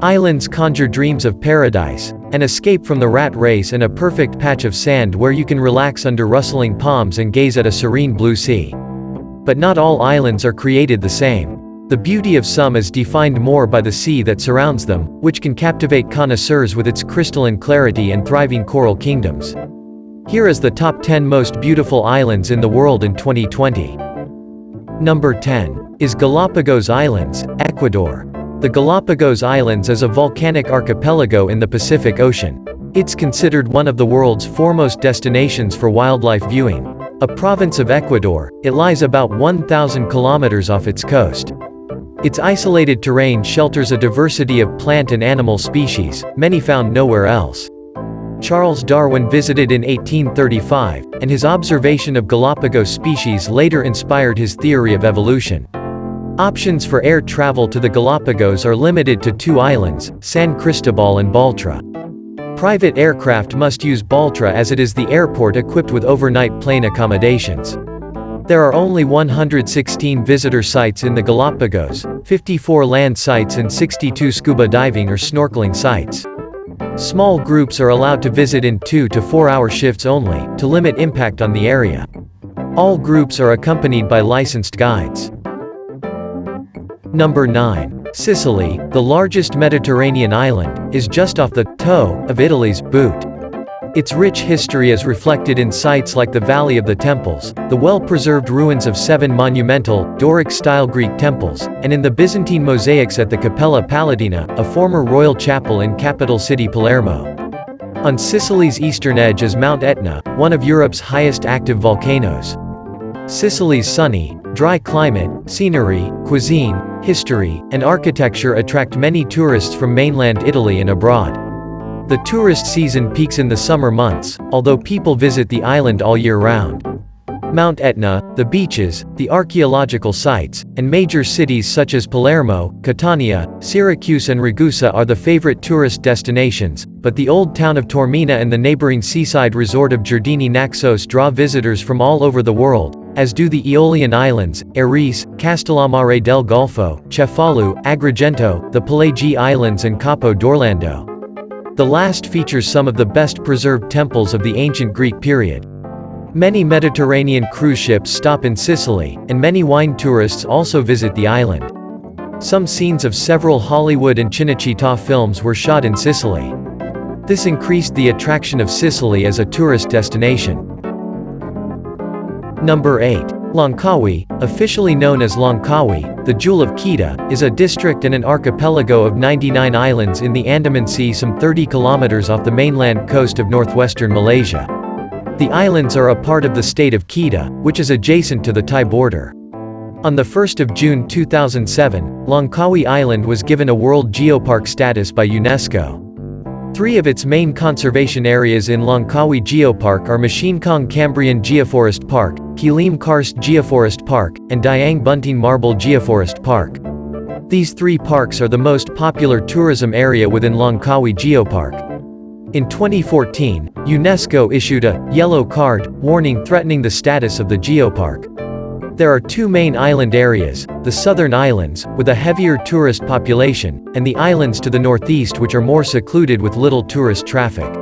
Islands conjure dreams of paradise, an escape from the rat race and a perfect patch of sand where you can relax under rustling palms and gaze at a serene blue sea. But not all islands are created the same. The beauty of some is defined more by the sea that surrounds them, which can captivate connoisseurs with its crystalline clarity and thriving coral kingdoms. Here is the top 10 most beautiful islands in the world in 2020. Number 10 is Galapagos Islands, Ecuador. The Galapagos Islands is a volcanic archipelago in the Pacific Ocean. It's considered one of the world's foremost destinations for wildlife viewing. A province of Ecuador, it lies about 1,000 kilometers off its coast. Its isolated terrain shelters a diversity of plant and animal species, many found nowhere else. Charles Darwin visited in 1835, and his observation of Galapagos species later inspired his theory of evolution. Options for air travel to the Galapagos are limited to 2 islands, San Cristobal and Baltra. Private aircraft must use Baltra as it is the airport equipped with overnight plane accommodations. There are only 116 visitor sites in the Galapagos, 54 land sites and 62 scuba diving or snorkeling sites. Small groups are allowed to visit in 2 to 4 hour shifts only, to limit impact on the area. All groups are accompanied by licensed guides. Number 9. Sicily, the largest Mediterranean island, is just off the toe of Italy's boot. Its rich history is reflected in sites like the Valley of the Temples, the well-preserved ruins of 7 monumental, Doric-style Greek temples, and in the Byzantine mosaics at the Cappella Palatina, a former royal chapel in capital city Palermo. On Sicily's eastern edge is Mount Etna, one of Europe's highest active volcanoes. Sicily's sunny, dry climate, scenery, cuisine, history, and architecture attract many tourists from mainland Italy and abroad. The tourist season peaks in the summer months, although people visit the island all year round. Mount Etna, the beaches, the archaeological sites, and major cities such as Palermo, Catania, Syracuse and Ragusa are the favorite tourist destinations, but the old town of Taormina and the neighboring seaside resort of Giardini Naxos draw visitors from all over the world, as do the Aeolian Islands, Eris, Castellammare del Golfo, Cefalu, Agrigento, the Pelagi Islands and Capo d'Orlando. The last features some of the best preserved temples of the ancient Greek period. Many Mediterranean cruise ships stop in Sicily, and many wine tourists also visit the island. Some scenes of several Hollywood and Cinecittà films were shot in Sicily. This increased the attraction of Sicily as a tourist destination. Number 8. Langkawi, officially known as Langkawi, the Jewel of Kedah, is a district and an archipelago of 99 islands in the Andaman Sea some 30 kilometers off the mainland coast of northwestern Malaysia. The islands are a part of the state of Kedah, which is adjacent to the Thai border. On the 1st of June 2007, Langkawi Island was given a World Geopark status by UNESCO. 3 of its main conservation areas in Langkawi Geopark are Mashinkong Cambrian Geoforest Park, Kilim Karst Geoforest Park, and Dayang Bunting Marble Geoforest Park. These 3 parks are the most popular tourism area within Langkawi Geopark. In 2014, UNESCO issued a yellow card warning threatening the status of the geopark. There are 2 main island areas, the southern islands, with a heavier tourist population, and the islands to the northeast which are more secluded with little tourist traffic.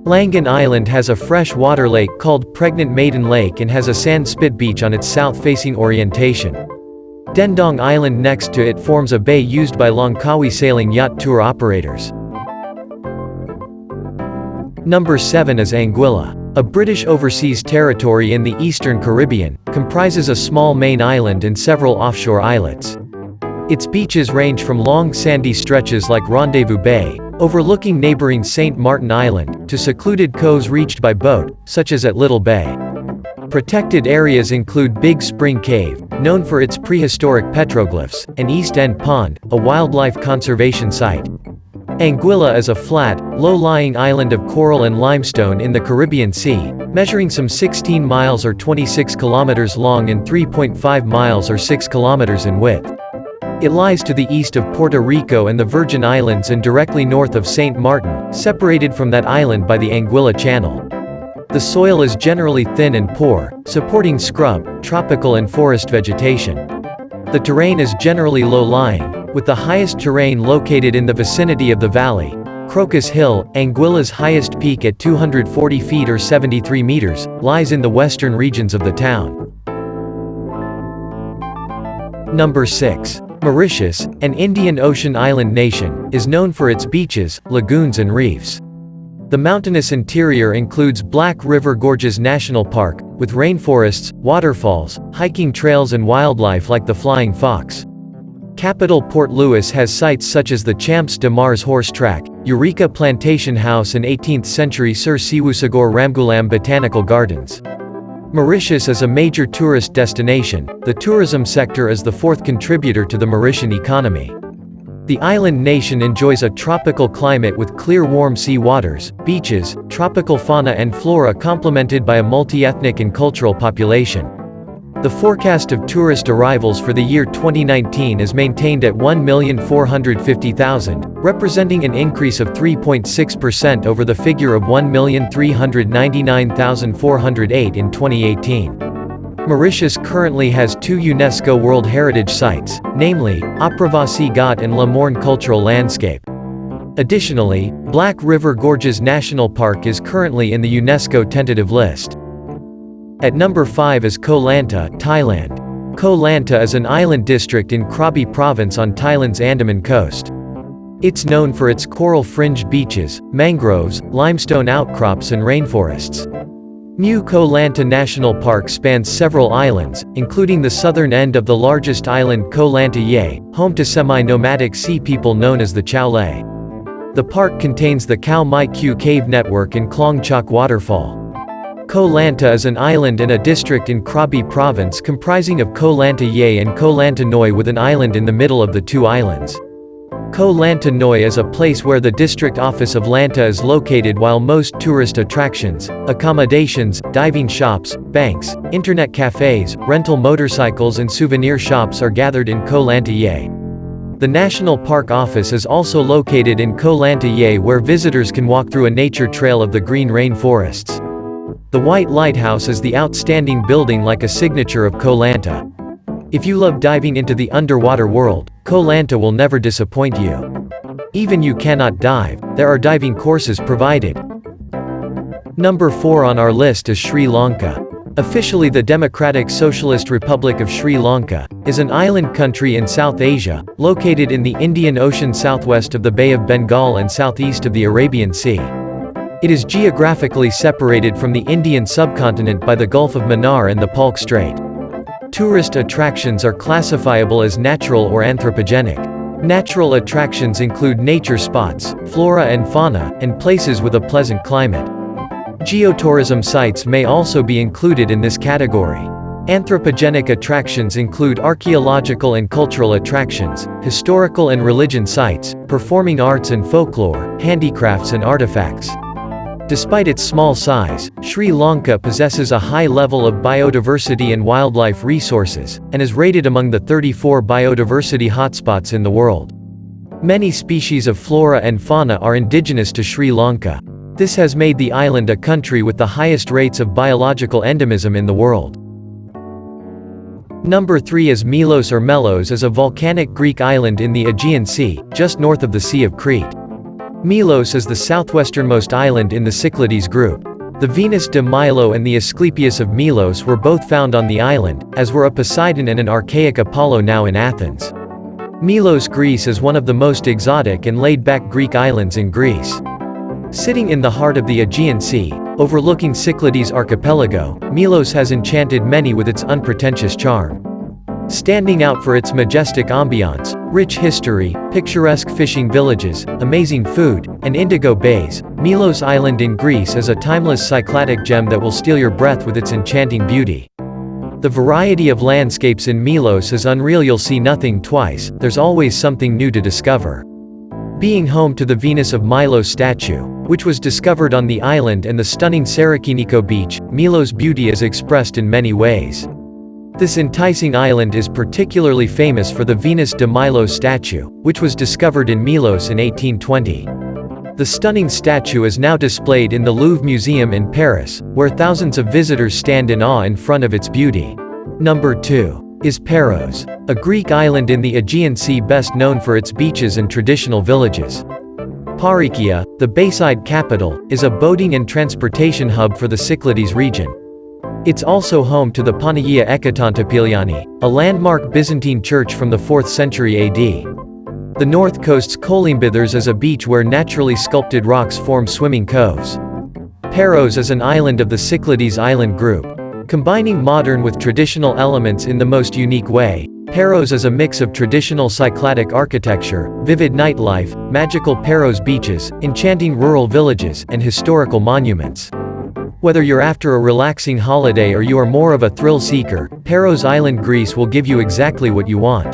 Langan Island has a fresh water lake called Pregnant Maiden Lake and has a sand spit beach on its south-facing orientation. Dendong Island next to it forms a bay used by Langkawi sailing yacht tour operators. Number 7 is Anguilla. A British overseas territory in the eastern Caribbean, comprises a small main island and several offshore islets. Its beaches range from long sandy stretches like Rendezvous Bay, overlooking neighboring St. Martin Island, to secluded coves reached by boat, such as at Little Bay. Protected areas include Big Spring Cave, known for its prehistoric petroglyphs, and East End Pond, a wildlife conservation site. Anguilla is a flat, low-lying island of coral and limestone in the Caribbean Sea, measuring some 16 miles or 26 kilometers long and 3.5 miles or 6 kilometers in width. It lies to the east of Puerto Rico and the Virgin Islands and directly north of St. Martin, separated from that island by the Anguilla Channel. The soil is generally thin and poor, supporting scrub, tropical and forest vegetation. The terrain is generally low-lying, with the highest terrain located in the vicinity of the valley. Crocus Hill, Anguilla's highest peak at 240 feet or 73 meters, lies in the western regions of the town. Number 6. Mauritius, an Indian Ocean island nation, is known for its beaches, lagoons and reefs. The mountainous interior includes Black River Gorges National Park, with rainforests, waterfalls, hiking trails and wildlife like the flying fox. Capital Port Louis has sites such as the Champs de Mars horse track, Eureka Plantation House and 18th-century Sir Siwusagor Ramgoolam Botanical Gardens. Mauritius is a major tourist destination. The tourism sector is the fourth contributor to the Mauritian economy. The island nation enjoys a tropical climate with clear warm sea waters, beaches, tropical fauna and flora complemented by a multi-ethnic and cultural population. The forecast of tourist arrivals for the year 2019 is maintained at 1,450,000, representing an increase of 3.6% over the figure of 1,399,408 in 2018. Mauritius currently has 2 UNESCO World Heritage Sites, namely, Aprevasi Ghat and Le Morne Cultural Landscape. Additionally, Black River Gorges National Park is currently in the UNESCO tentative list. At number 5 is Koh Lanta, Thailand. Koh Lanta is an island district in Krabi province on Thailand's Andaman coast. It's known for its coral-fringed beaches, mangroves, limestone outcrops and rainforests. New Koh Lanta National Park spans several islands, including the southern end of the largest island Koh Lanta Ye, home to semi-nomadic sea people known as the Chow Lay. The park contains the Khao Mai Q cave network and Klong Chok waterfall. Koh Lanta is an island and a district in Krabi province comprising of Koh Lanta Ye and Koh Lanta Noi with an island in the middle of the 2 islands. Koh Lanta Noi is a place where the district office of Lanta is located while most tourist attractions, accommodations, diving shops, banks, internet cafes, rental motorcycles and souvenir shops are gathered in Koh Lanta Ye. The National Park Office is also located in Koh Lanta Ye where visitors can walk through a nature trail of the green rainforests. The White Lighthouse is the outstanding building like a signature of Koh Lanta. If you love diving into the underwater world, Koh Lanta will never disappoint you. Even you cannot dive, there are diving courses provided. Number 4 on our list is Sri Lanka. Officially the Democratic Socialist Republic of Sri Lanka, is an island country in South Asia, located in the Indian Ocean southwest of the Bay of Bengal and southeast of the Arabian Sea. It is geographically separated from the Indian subcontinent by the Gulf of Mannar and the Palk Strait. Tourist attractions are classifiable as natural or anthropogenic. Natural attractions include nature spots, flora and fauna, and places with a pleasant climate. Geotourism sites may also be included in this category. Anthropogenic attractions include archaeological and cultural attractions, historical and religion sites, performing arts and folklore, handicrafts and artifacts. Despite its small size, Sri Lanka possesses a high level of biodiversity and wildlife resources, and is rated among the 34 biodiversity hotspots in the world. Many species of flora and fauna are indigenous to Sri Lanka. This has made the island a country with the highest rates of biological endemism in the world. Number 3 is Melos or Melos is a volcanic Greek island in the Aegean Sea, just north of the Sea of Crete. Melos is the southwesternmost island in the Cyclades group. The Venus de Milo and the Asclepius of Melos were both found on the island, as were a Poseidon and an archaic Apollo now in Athens. Melos, Greece is one of the most exotic and laid-back Greek islands in Greece. Sitting in the heart of the Aegean Sea, overlooking Cyclades archipelago, Melos has enchanted many with its unpretentious charm. Standing out for its majestic ambiance, rich history, picturesque fishing villages, amazing food, and indigo bays, Melos Island in Greece is a timeless cycladic gem that will steal your breath with its enchanting beauty. The variety of landscapes in Melos is unreal. You'll see nothing twice, there's always something new to discover. Being home to the Venus of Milo statue, which was discovered on the island, and the stunning Sarakiniko beach, Melos' beauty is expressed in many ways. This enticing island is particularly famous for the Venus de Milo statue, which was discovered in Melos in 1820. The stunning statue is now displayed in the Louvre Museum in Paris, where thousands of visitors stand in awe in front of its beauty. Number 2. is Páros, a Greek island in the Aegean Sea best known for its beaches and traditional villages. Parrhelia, the Bayside capital, is a boating and transportation hub for the Cyclades region. It's also home to the Panagia Ekatantapiliani, a landmark Byzantine church from the 4th century AD. The north coast's Kolimbithers is a beach where naturally sculpted rocks form swimming coves. Páros is an island of the Cyclades island group. Combining modern with traditional elements in the most unique way, Páros is a mix of traditional Cycladic architecture, vivid nightlife, magical Páros beaches, enchanting rural villages, and historical monuments. Whether you're after a relaxing holiday or you are more of a thrill seeker, Páros Island, Greece will give you exactly what you want.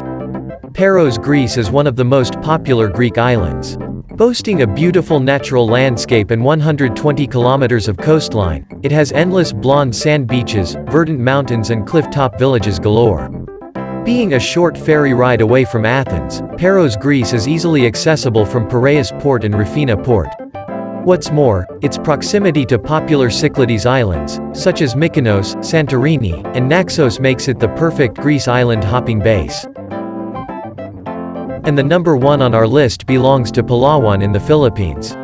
Páros, Greece is one of the most popular Greek islands. Boasting a beautiful natural landscape and 120 kilometers of coastline, it has endless blonde sand beaches, verdant mountains and cliff-top villages galore. Being a short ferry ride away from Athens, Páros, Greece is easily accessible from Piraeus Port and Rufina Port. What's more, its proximity to popular Cyclades islands, such as Mykonos, Santorini, and Naxos makes it the perfect Greece island hopping base. And the number one on our list belongs to Palawan in the Philippines.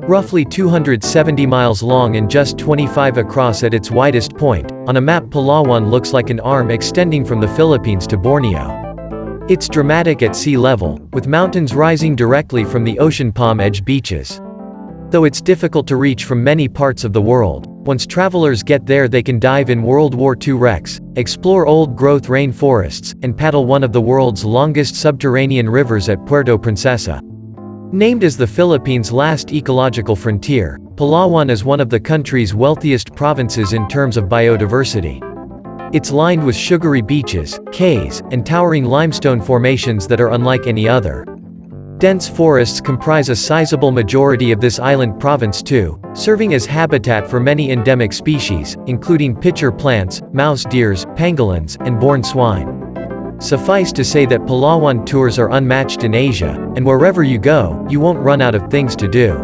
Roughly 270 miles long and just 25 across at its widest point, on a map Palawan looks like an arm extending from the Philippines to Borneo. It's dramatic at sea level, with mountains rising directly from the ocean palm edge beaches. Though it's difficult to reach from many parts of the world, once travelers get there they can dive in World War II wrecks, explore old-growth rainforests, and paddle one of the world's longest subterranean rivers at Puerto Princesa. Named as the Philippines' last ecological frontier, Palawan is one of the country's wealthiest provinces in terms of biodiversity. It's lined with sugary beaches, cays, and towering limestone formations that are unlike any other. Dense forests comprise a sizable majority of this island province too, serving as habitat for many endemic species, including pitcher plants, mouse deers, pangolins, and bourne swine. Suffice to say that Palawan tours are unmatched in Asia, and wherever you go, you won't run out of things to do.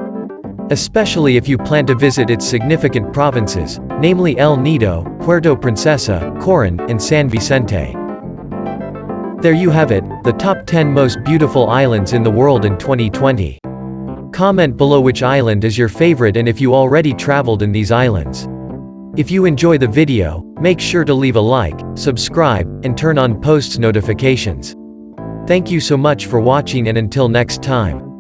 Especially if you plan to visit its significant provinces, namely El Nido, Puerto Princesa, Coron, and San Vicente. There you have it, the top 10 most beautiful islands in the world in 2020. Comment below which island is your favorite and if you already traveled in these islands. If you enjoy the video, make sure to leave a like, subscribe, and turn on posts notifications. Thank you so much for watching and until next time.